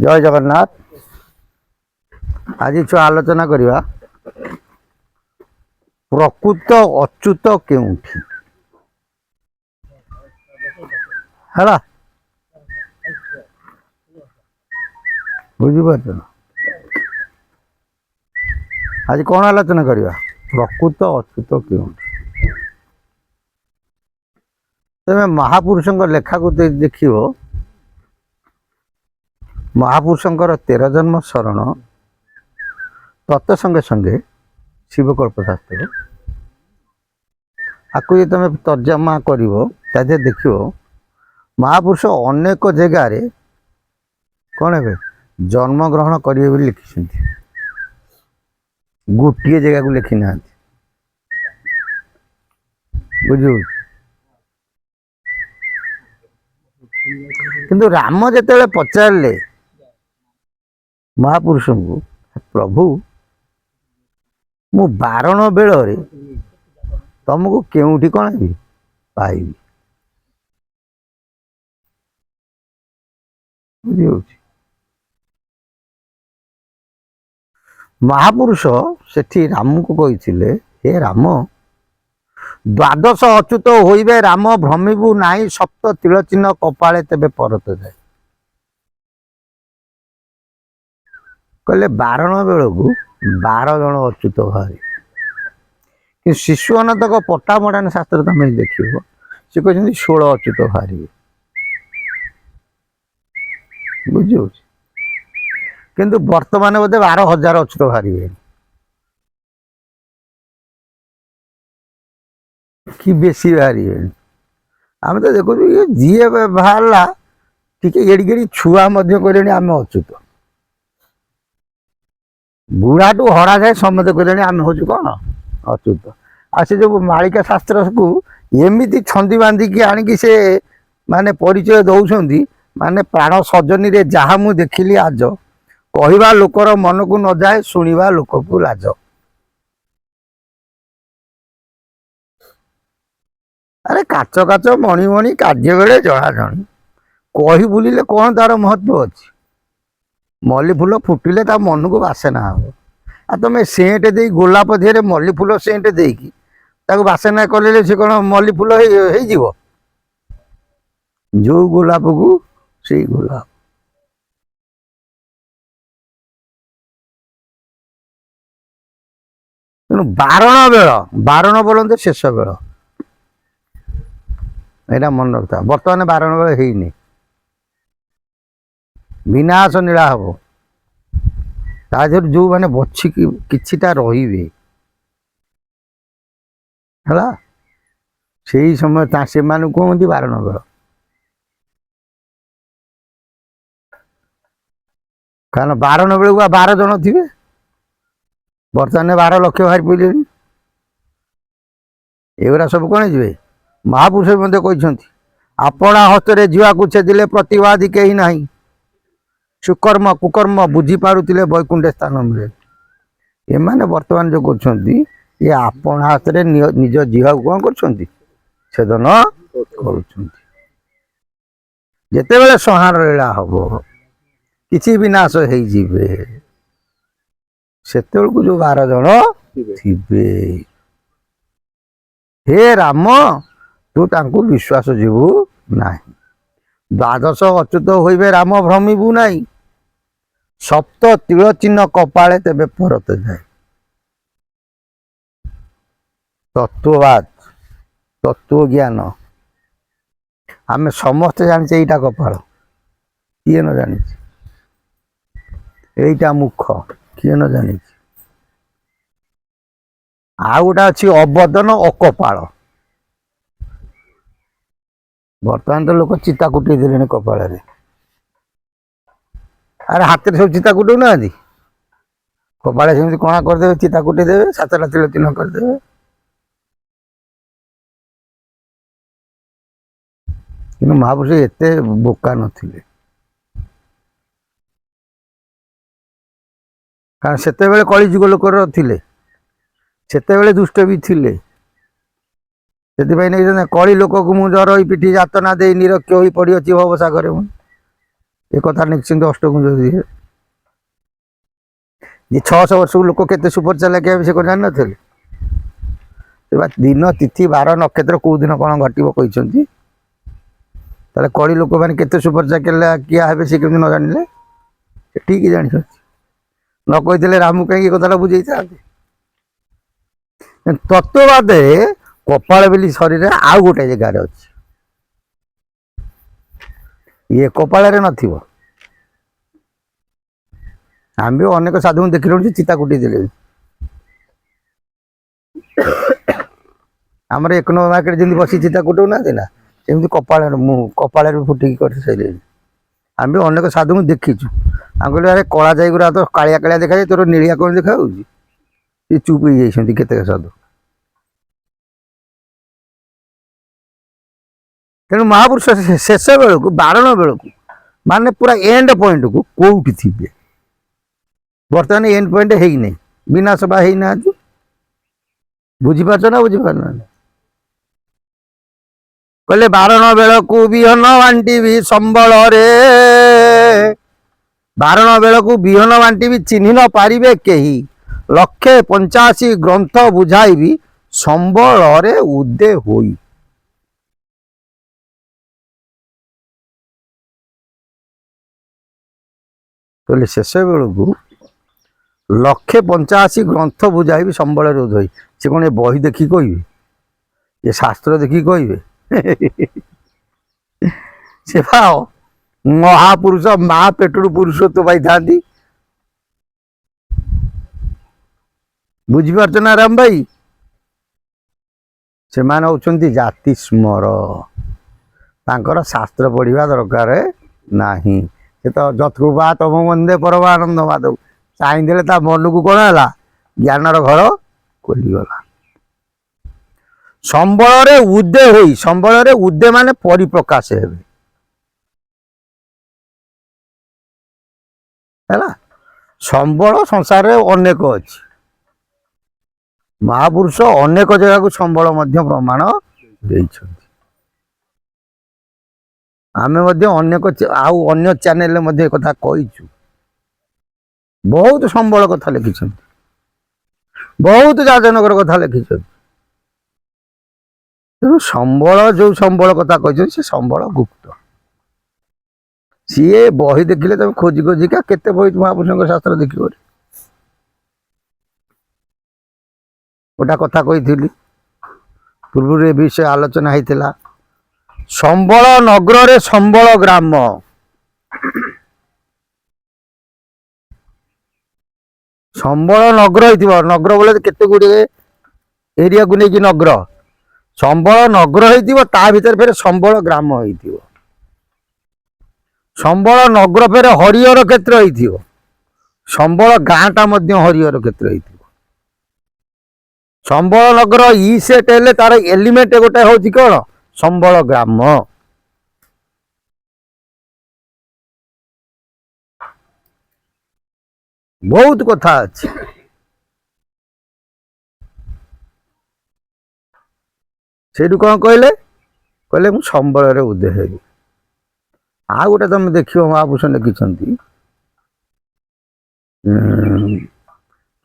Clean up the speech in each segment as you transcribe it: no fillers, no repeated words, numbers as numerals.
जय जगन्नाथ। आज छुआ आलोचना करवा प्रकृत अच्युत केउठी है बुझीपार ना। आज कौन आलोचना करवा प्रकृत अच्युत केउठी। तेज महापुरुषों लेखा को देख महापुरुषों 13 जन्म शरण तत्व संगे संगे शिवकल्प शास्त्र आपको तुम तर्जमा कर देख महापुरुष अनेक जगार कौन है जन्म ग्रहण करेंगे लिखि गोटे जगह को लिखि ना बुझ किंतु राम जिते पचारे महापुरुष को प्रभु मु बारण बेल तुमको केउठी कौन भी पाइबी महापुरुष सेठी राम को कही हे राम द्वादश अच्युत होइबे राम भ्रमिबू नाई सप्त तिल चिन्ह कपाले तेबे परत जाए कहले बारण बेल को 12 जन अच्युत बाहरी कि शिशु अनतक पट्टा मडान शास्त्र तुम देख सी कहते 16 अच्युत बाहरी बुझ किंतु वर्तमान बोधे 12,000 अच्युत बाहरी कि बेसी बाहरी आम तो देखु ये जी बाहर टी एड़ी छुआ कले आम अच्युत बुढ़ा टू हड़ा जाए समझे कहले आम हूँ कौन अच्युत आ से जो मालिका शास्त्र को एमती छंदी बांधिकी आणिकी से माने परिचय दौरान माने प्राण सजनी रे जहा मु देखिली आज कहवा लोकर मन को न जाए शुणा लोक को लाज। अरे काच काच मणि मणि कार्य बेले जड़ा जणी कही बुलिले कौन तार महत्व अच्छी मल्ली फूल फुटिले ता मन को बासेना हम आ तुम सेंट दे गोलाप देहरे मल्ली फूल सेंट देकी बासेना कले से कौन मल्ली फूल हो जो गोलाप को से गोलाप तेणु बारण बोलते शेष बेल यहाँ मन रखता बर्तमान बारण बेल है विनाश नीला हम ताजर जो मैंने बची किछिटा रे है से समय से कहते बारण बेल कारण बारण बेल को 12 जन थे बर्तमान 12 लक्ष बाहर पड़े एगुरा सब कौन जी महापुरुष मध्य कहते आपणा हस्तरे जीवा को छेदिले प्रतिवादी कहीं नहीं सुकर्म कुकर्म बुझी पारुतिले वैकुंठ स्थान मिले एमाने वर्तमान जो कर ये आपण हाथ रे निज जीवा कौन कर छेदन करते बेले संहार लीला हम किसी विनाश हो सेते को जो 12 जन थे हे राम तू तांको विश्वास जीवु ना द्वादश अच्युत होइबे राम भ्रमिबू नाई सप्त तिल चिन्ह कपाले तेबे परत जाए। तत्ववाद तत्व ज्ञान आमे समस्त जाने यहाँ कपाल किए न जानी यहीटा मुख किए न जानी आ गोटा अच्छी अबदन अकपाल बर्तमान तो लोक चिता कुटे दे कपाल अरे हाथ सब चिता कुटू ना कपाले सेमती कणा करदे चिता कुटे देवे 7टा तिल चिन्ह करदे कि महापुरुष एते बोका नथिले कारण सेते बेले कलिजुग लोकर थिले सेते बेले दुष्ट भी थिले से कली लोक को मुझे जर पिठी जातना दे निरक्ष हो पड़ी भवसागर ଏ କଥା ନିଶ୍ଚିନ୍ତ ଅଷ୍ଟଗୁଞ୍ଜ ଦିଏ ଯେ 600 ବର୍ଷକୁ ଲୋକ କେତେ ସୁପର ଚାଲାକି ହେବେ ସେ କ'ଣ ଜାଣିନଥିଲେ? ଦିନ ତିଥି ବାର ନକ୍ଷତ୍ର କୋଉ ଦିନ କ'ଣ ଘଟିବ କହିଛନ୍ତି। ତାହେଲେ କଳି ଲୋକମାନେ କେତେ ସୁପର ଚାଲାକିଆ ହେବେ ସେ କେମିତି ନ ଜାଣିଲେ? ସେ ଠିକ୍ ଜାଣିଛନ୍ତି। ନ କହିଥିଲେ ରାମୁ କାହିଁକି କଥାଟା ବୁଝେଇଥାନ୍ତେ। ତତ୍ତ୍ୱବାଦରେ କପାଳ ବୋଲି ଶରୀରରେ ଆଉ ଗୋଟେ ଜାଗାରେ ଅଛି, ଇଏ କପାଳରେ ନଥିବ। ଆମେ ବି ଅନେକ ସାଧୁଙ୍କୁ ଦେଖିଲୁଣି ଚିତା କୁଟି ଦେଲେ। ଆମର 1 ନମ୍ବର ମାର୍କେଟ ଯେମିତି ବସି ଚିତା କୁଟଉନାହାନ୍ତି ନା, ସେମିତି କପାଳରେ ଫୁଟିକି କରି ସାରିଲେଣି। ଆମେ ବି ଅନେକ ସାଧୁଙ୍କୁ ଦେଖିଛୁ। ଆମେ କହିଲୁ ଆରେ କଳା ଯାଇଗୁରା ତ କାଳିଆ କାଳିଆ ଦେଖାଯାଏ, ତୋର ନୀଳିଆ କ'ଣ ଦେଖାଯାଉଛି? ସେ ଚୁପ୍ ହେଇଯାଇଛନ୍ତି କେତେକ ସାଧୁ। ତେଣୁ ମହାପୁରୁଷ ଶେଷ ବେଳକୁ ବାରଣ ବେଳକୁ ମାନେ ପୁରା ଏଣ୍ଡ ପଏଣ୍ଟକୁ କୋଉଠି ଥିବେ? ବର୍ତ୍ତମାନ ଏଣ୍ଡ ପଏଣ୍ଟ ହେଇନାହିଁ, ବିନାଶ ବା ହେଇନାହାନ୍ତି। ବୁଝିପାରୁଛ ନା ବୁଝିପାରୁନ? କହିଲେ ବାରଣ ବେଳକୁ ବିହନ ବାଣ୍ଟିବି ସମ୍ବଳରେ, ବାରଣ ବେଳକୁ ବିହନ ବାଣ୍ଟିବି ଚିହ୍ନି ନ ପାରିବେ କେହି, 185 ଗ୍ରନ୍ଥ ବୁଝାଇବି ସମ୍ବଳରେ ଉଦେ ହୋଇ। କହିଲେ ଶେଷ ବେଳକୁ 185 ଗ୍ରନ୍ଥ ବୁଝାଇବି ସମ୍ବଳରେ ଉଦେ ହୋଇ। ସେ କ'ଣ ଏ ବହି ଦେଖିକି କହିବେ? ଏ ଶାସ୍ତ୍ର ଦେଖିକି କହିବେ? ସେ ବା ମହାପୁରୁଷ ମା ପେଟରୁ ପୁରୁଷତ୍ୱ ପାଇଥାନ୍ତି। ବୁଝିପାରୁଛ ନା ରାମ ଭାଇ? ସେମାନେ ହେଉଛନ୍ତି ଜାତି ସ୍ମର, ତାଙ୍କର ଶାସ୍ତ୍ର ପଢ଼ିବା ଦରକାର ନାହିଁ। ସେ ତ ଯତ୍କୃପା ତମ ବନ୍ଦେ ପରମାନନ୍ଦ ମାଧବ, ଚାହିଁଦେଲେ ତା ମନକୁ କ'ଣ ହେଲା? ଜ୍ଞାନର ଘର ଖୋଲିଗଲା। ସମ୍ବଳରେ ଉଦେ ହୋଇ, ସମ୍ବଳରେ ଉଦେ ମାନେ ପରିପ୍ରକାଶ ହେବେ ହେଲା। ସମ୍ବଳ ସଂସାରରେ ଅନେକ ଅଛି, ମହାପୁରୁଷ ଅନେକ ଜାଗାକୁ ସମ୍ବଳ ମଧ୍ୟ ପ୍ରମାଣ ଦେଇଛନ୍ତି। ଆମେ ମଧ୍ୟ ଅନେକ ଆଉ ଅନ୍ୟ ଚ୍ୟାନେଲରେ ମଧ୍ୟ ଏ କଥା କହିଛୁ। ବହୁତ ସମ୍ବଳ କଥା ଲେଖିଛନ୍ତି, ବହୁତ ଯାଜନଗର କଥା ଲେଖିଛନ୍ତି। ତେଣୁ ସମ୍ବଳ ଯୋଉ ସମ୍ବଳ କଥା କହିଛନ୍ତି ସେ ସମ୍ବଳ ଗୁପ୍ତ। ସିଏ ବହି ଦେଖିଲେ ତମେ ଖୋଜି ଖୋଜିକା କେତେ ବହି ମହାପୁରୁଷଙ୍କ ଶାସ୍ତ୍ର ଦେଖିବ। ଗୋଟା କଥା କହିଥିଲି ପୂର୍ବରୁ, ଏ ବିଷୟ ଆଲୋଚନା ହେଇଥିଲା। ସମ୍ବଳ ନଗରରେ ସମ୍ବଳ ଗ୍ରାମ, ସମ୍ବଳ ନଗର ହେଇଥିବ। ନଗର ବୋଲେ କେତେ ଗୁଡ଼ିଏ ଏରିଆକୁ ନେଇକି ନଗର। ସମ୍ବଳ ନଗର ହେଇଥିବ, ତା ଭିତରେ ଫେରେ ସମ୍ବଳ ଗ୍ରାମ ହେଇଥିବ। ସମ୍ବଳ ନଗର ଫେରେ ହରିହର କ୍ଷେତ୍ର ହେଇଥିବ, ସମ୍ବଳ ଗାଁଟା ମଧ୍ୟ ହରିହର କ୍ଷେତ୍ର ହେଇଥିବ। ସମ୍ବଳ ନଗର ଇ ସେଟ୍ ହେଲେ ତାର ଏଲିମେଣ୍ଟ ଗୋଟେ ହଉଛି କ'ଣ? ସମ୍ବଳ ଗ୍ରାମ। ବହୁତ କଥା ଅଛି। ସେଇଠୁ କ'ଣ କହିଲେ? କହିଲେ ମୁଁ ସମ୍ବଳରେ ଉଦୟ ହେବି। ଆଉ ଗୋଟେ ତମେ ଦେଖିବ ମହାପୁରୁଷ ଲେଖିଛନ୍ତି,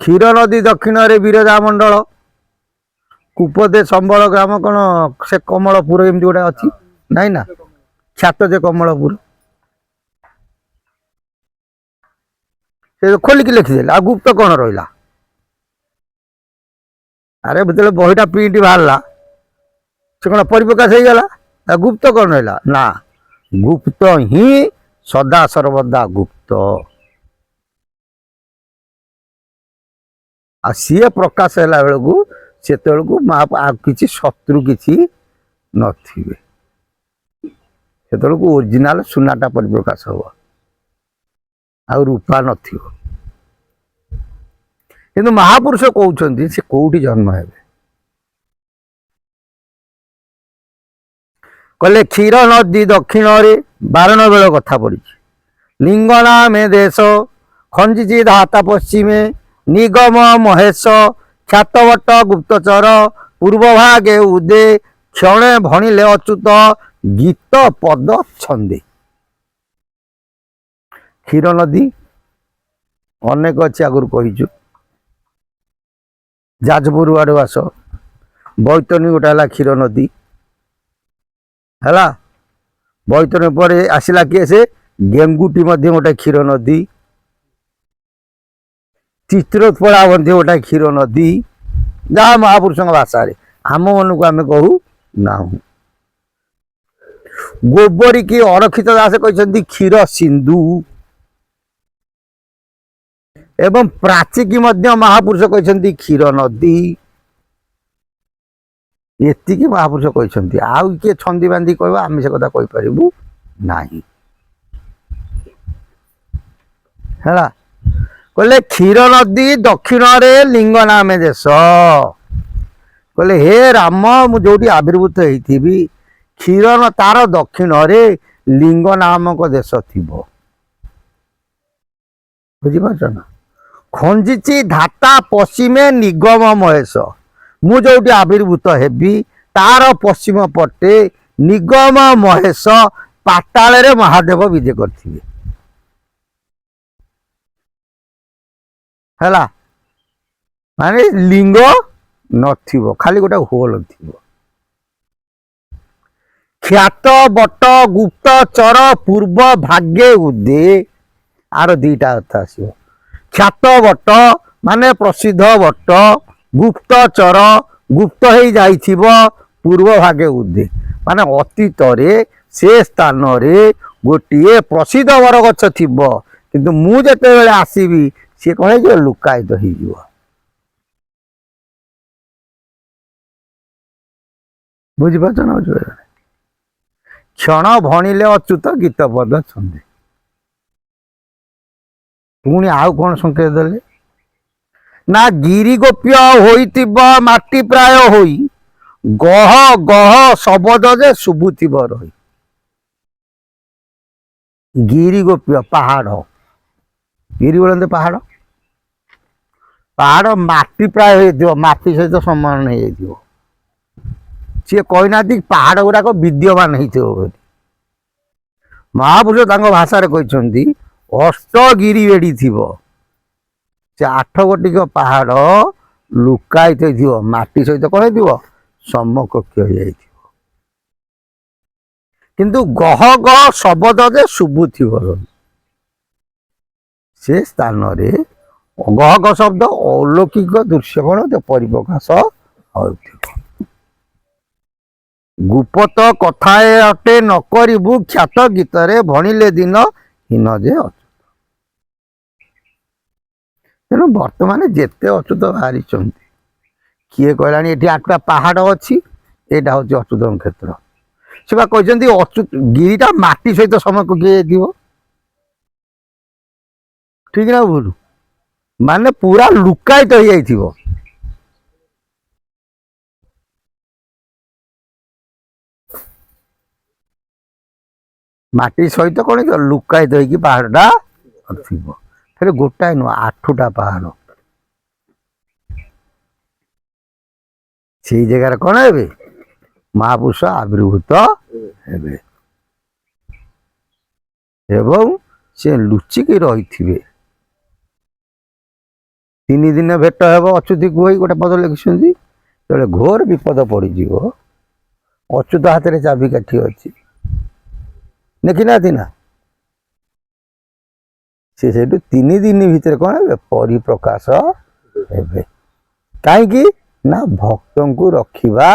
କ୍ଷୀର ନଦୀ ଦକ୍ଷିଣରେ ବିରଜା ମଣ୍ଡଳ, କୁପଦେ ସମ୍ବଳ ଗ୍ରାମ। କ'ଣ ସେ କମଳପୁର ଏମିତି ଗୋଟେ ଅଛି ନାଇଁ ନା, ଖ୍ୟାତ ଯେ କମଳପୁର। ସେ ଖୋଲିକି ଲେଖିଦେଲେ, ଆଉ ଗୁପ୍ତ କ'ଣ ରହିଲା? ଆରେ ଯେତେବେଳେ ବହିଟା ପ୍ରିଣ୍ଟ ବାହାରିଲା ସେ କ'ଣ ପରିପ୍ରକାଶ ହେଇଗଲା? ତା ଗୁପ୍ତ କ'ଣ ରହିଲା? ନା, ଗୁପ୍ତ ହିଁ ସଦା ସର୍ବଦା ଗୁପ୍ତ। ଆଉ ସିଏ ପ୍ରକାଶ ହେଲା ବେଳକୁ ସେତେବେଳକୁ ଆଉ କିଛି ଶତ୍ରୁ କିଛି ନଥିବେ। ସେତେବେଳକୁ ଓରିଜିନାଲ ସୁନାଟା ପରିପ୍ରକାଶ ହବ, ଆଉ ରୂପା ନଥିବ। କିନ୍ତୁ ମହାପୁରୁଷ କହୁଛନ୍ତି ସେ କୋଉଠି ଜନ୍ମ ହେବେ? କହିଲେ କ୍ଷୀର ନଦୀ ଦକ୍ଷିଣରେ, ବାରଣ ବେଳ କଥା ପଡ଼ିଛି। ଲିଙ୍ଗନାମେ ଦେଶ, ଖଞ୍ଜିଛି ଧାତା ପଶ୍ଚିମେ, ନିଗମ ମହେଶ, ଖ୍ୟାତବଟ ଗୁପ୍ତଚର, ପୂର୍ବ ଭାଗେ ଉଦେ, କ୍ଷଣେ ଭଣିଲେ ଅଚ୍ୟୁତ, ଗୀତ ପଦ ଛନ୍ଦେ। क्षीर नदी अनेक अच्छी आगुरी कहीचु जाजपुर आड़े आस बैतरणी गोटे है क्षीर नदी है बैतरणी पर आसला किए से गेंगुटी गोटे क्षीर नदी चित्रोत्पला गोटे क्षीर नदी जहाँ महापुरुष भाषा आम मन को आम कहू ना गोबरी की अरक्षित दास कहते क्षीर सिंधु एवं प्राची की मध्य महापुरुष कहते क्षीर नदी एति महापुरुष कहते आउ किए छंदी बांधी कह आम से कथा कहीपरू ना है कहले क्षीर नदी दक्षिण रे लिंग नाम देश कहले हे राम मु जो आविर्भूत होती क्षीर तार दक्षिण रे लिंग नामक देश थी बुझीपार ना खंजिची धाता पश्चिमे निगम महेश मु जो आविर्भूत हेबी तार पश्चिम पटे निगम महेश पाताल रे महादेव विजय करथिबे हैला माने लिंग नथिबो खाली गोटे होल थिबो ख्यात बट गुप्त चर पूर्व भाग्य उदे आर दीटा अर्थ आसो ख्यात बट माने प्रसिद्ध बट गुप्त चर गुप्त हो जाइथिबो पूर्व भाग्य उदे माने अतीत रे से स्थान रे गोटे प्रसिद्ध बरगछ थिबो किंतु मु जेते बेले आसीबी सी कहे जो लुकायित हो बुझीपार ना क्षण भणिले अच्युत गीत पद छंदे पुणी आउ कौन संकेत देले ना गिरी गोप्य होइतिब माटी प्राय होई गह गह शब्द जे शुभुथिब रही गिरी गोप्य पहाड़ गिरी बोलते पहाड़ पहाड़ माटी प्राय हो माटी सहित समान नहीं जाइए सी कहना पहाड़ गुड़ाक विद्यमान हो महापुरुष भाषा कहते अष्टगिरी बेड़ी थी से 8 गोटिक पहाड़ लुकायित हो माटी सहित कौन हो समकक्ष हो जाए किंतु गह गह शब्द जे शुभुथि से स्थान रे गह गह शब्द अलौकिक दृश्य कौन परिप्रकाश हो गुपत कथाए अटे न करिबु ख्यात गीत रे भणिले दिन हीन जे अच्युत तेणु वर्तमान जेते अच्युत बाहरी किए कहलानी ये 8टा पहाड़ अच्छी यहाँ हूँ अच्युत क्षेत्र से कहते अच्युत गिरीटा माटी सहित समय को किए ठीक ना भूल माने पूरा लुकायित हो जाइथिबो माटी सहित कौन लुकायित हो पहाड़टा फिर गोटाए नुह 8टा पहाड़ से जगार कौन है महापुरुष आविर्भूत हेबे एवं से लुचिकी रही 3 दिन भेट हे अच्युत कही गोटे पद लिखिं जो घोर विपद पड़ज अच्युत हाथ में चाबिकाठी अच्छी देखी ना से 3 दिन भितर कौन है परिप्रकाश हेबे कहीं ना भक्त को रखा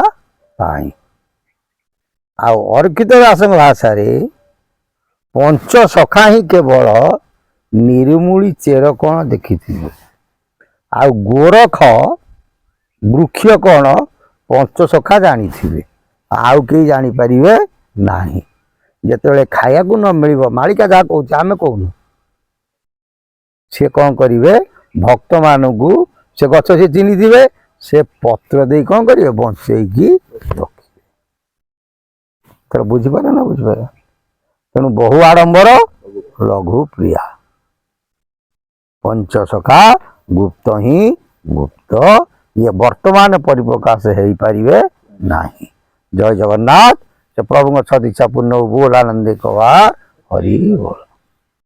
अर्कित दास भाषा पंच सखा ही केवल निर्मूली चेर कौन देखी आ गोरख वृक्ष कौन पंच सखा जानी थे आउ कई जापर ना जिते खाया को न मिल मालिका जहाँ कह आम कहून सी कौन करेंगे भक्त मानू से गछ से चिन्ह थे से पत्र दे कौन करेंगे बंचेगी रखिए तर बुझीपार ना बुझीपार तेणु बहु आडंबर लघु प्रिया पंच सखा गुप्त ही गुप्त ये वर्तमान परिप्रकाश हो पारे ना। जय जगन्नाथ से प्रभु सदिच्छा पूर्ण बोल आनंदे कवा हरि बोल।